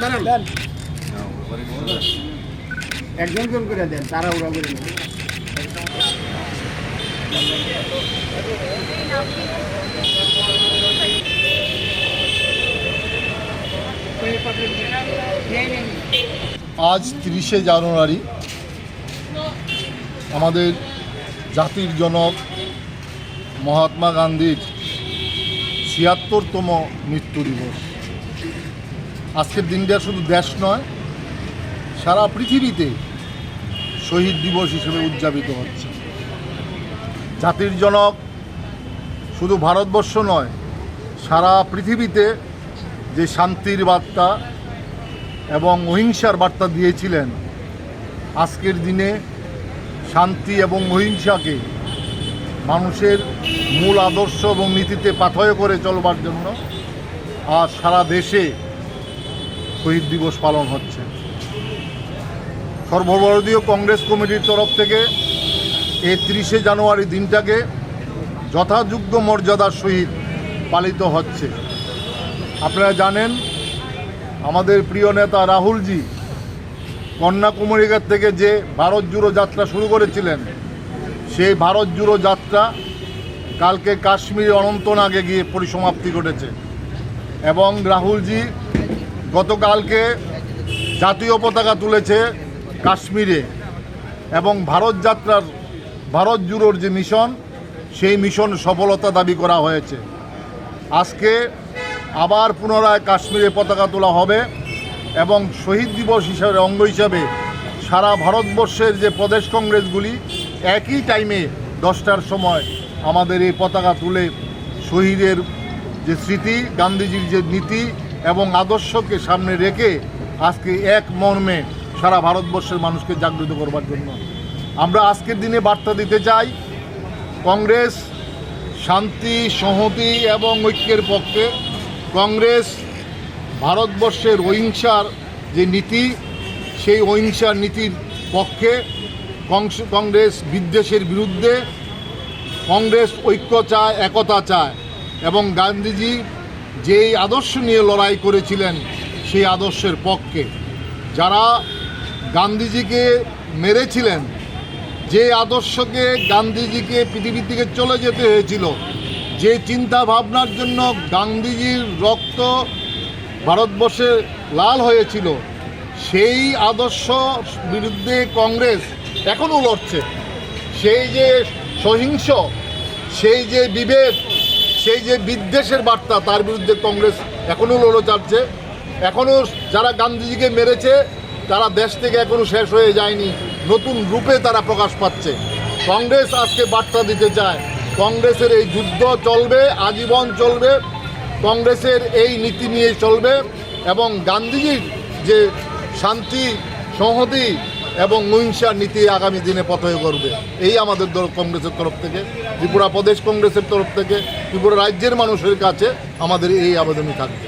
দেন একজন করে দেন, তারা ওরা করে নেবে। আজ 30শে জানুয়ারি আমাদের জাতির জনক মহাত্মা গান্ধীর ৭৬তম মৃত্যু দিবস। আজকের দিনটা শুধু দেশ নয়, সারা পৃথিবীতে শহীদ দিবস হিসেবে উদযাপিত হচ্ছে। জাতির জনক শুধু ভারতবর্ষ নয়, সারা পৃথিবীতে যে শান্তির বার্তা এবং অহিংসার বার্তা দিয়েছিলেন, আজকের দিনে শান্তি এবং অহিংসাকে মানুষের মূল আদর্শ এবং নীতিতে পাথেয় করে চলবার জন্য আজ সারা দেশে শহীদ দিবস পালন হচ্ছে। সর্বভারতীয় কংগ্রেস কমিটির তরফ থেকে এই 30শে জানুয়ারি দিনটাকে যথাযোগ্য মর্যাদার সহিত পালিত হচ্ছে। আপনারা জানেন, আমাদের প্রিয় নেতা রাহুলজি কন্যাকুমারীর থেকে যে ভারত জুড়ো যাত্রা শুরু করেছিলেন, সেই ভারত জুড়ো যাত্রা কালকে কাশ্মীরে অনন্তনাগে গিয়ে পরিসমাপ্তি ঘটেছে এবং রাহুলজি গতকালকে জাতীয় পতাকা তুলেছে কাশ্মীরে এবং ভারত জুড়োর যে মিশন, সেই মিশন সফলতা দাবি করা হয়েছে। আজকে আবার পুনরায় কাশ্মীরে পতাকা তোলা হবে এবং শহীদ দিবস হিসাবে অঙ্গ হিসাবে সারা ভারতবর্ষের যে প্রদেশ কংগ্রেসগুলি একই টাইমে 10টার সময় আমাদের এই পতাকা তুলে শহীদের যে স্মৃতি, গান্ধীজির যে নীতি এবং আদর্শকে সামনে রেখে আজকে এক মর্মে সারা ভারতবর্ষের মানুষকে জাগৃত করবার জন্য আমরা আজকের দিনে বার্তা দিতে চাই। কংগ্রেস শান্তি, সংহতি এবং ঐক্যের পক্ষে। কংগ্রেস ভারতবর্ষের অহিংসার যে নীতি, সেই অহিংসার নীতির পক্ষে। কংগ্রেস বিদ্বেষের বিরুদ্ধে। কংগ্রেস ঐক্য চায়, একতা চায় এবং গান্ধীজি যেই আদর্শ নিয়ে লড়াই করেছিলেন সেই আদর্শের পক্ষে। যারা গান্ধীজিকে মেরেছিলেন, যে আদর্শকে গান্ধীজিকে পৃথিবী থেকে চলে যেতে হয়েছিল, যে চিন্তা ভাবনার জন্য গান্ধীজির রক্ত ভারতবর্ষে লাল হয়েছিল, সেই আদর্শ বিরুদ্ধে কংগ্রেস এখনও লড়ছে। সেই যে সহিংস, সেই যে বিভেদ, সেই যে বিদ্বেষের বার্তা, তার বিরুদ্ধে কংগ্রেস এখনও লড়ে যাচ্ছে। এখনও যারা গান্ধীজিকে মেরেছে তারা দেশ থেকে এখনও শেষ হয়ে যায়নি, নতুন রূপে তারা প্রকাশ পাচ্ছে। কংগ্রেস আজকে বার্তা দিতে চায়, কংগ্রেসের এই যুদ্ধ চলবে, আজীবন চলবে। কংগ্রেসের এই নীতি নিয়ে চলবে এবং গান্ধীজির যে শান্তি, সংহতি এবং অহিংসার নীতি আগামী দিনে পথে করবে। এই আমাদের কংগ্রেসের তরফ থেকে, ত্রিপুরা প্রদেশ কংগ্রেসের তরফ থেকে, ত্রিপুরা রাজ্যের মানুষের কাছে আমাদের এই আবেদনই থাকবে।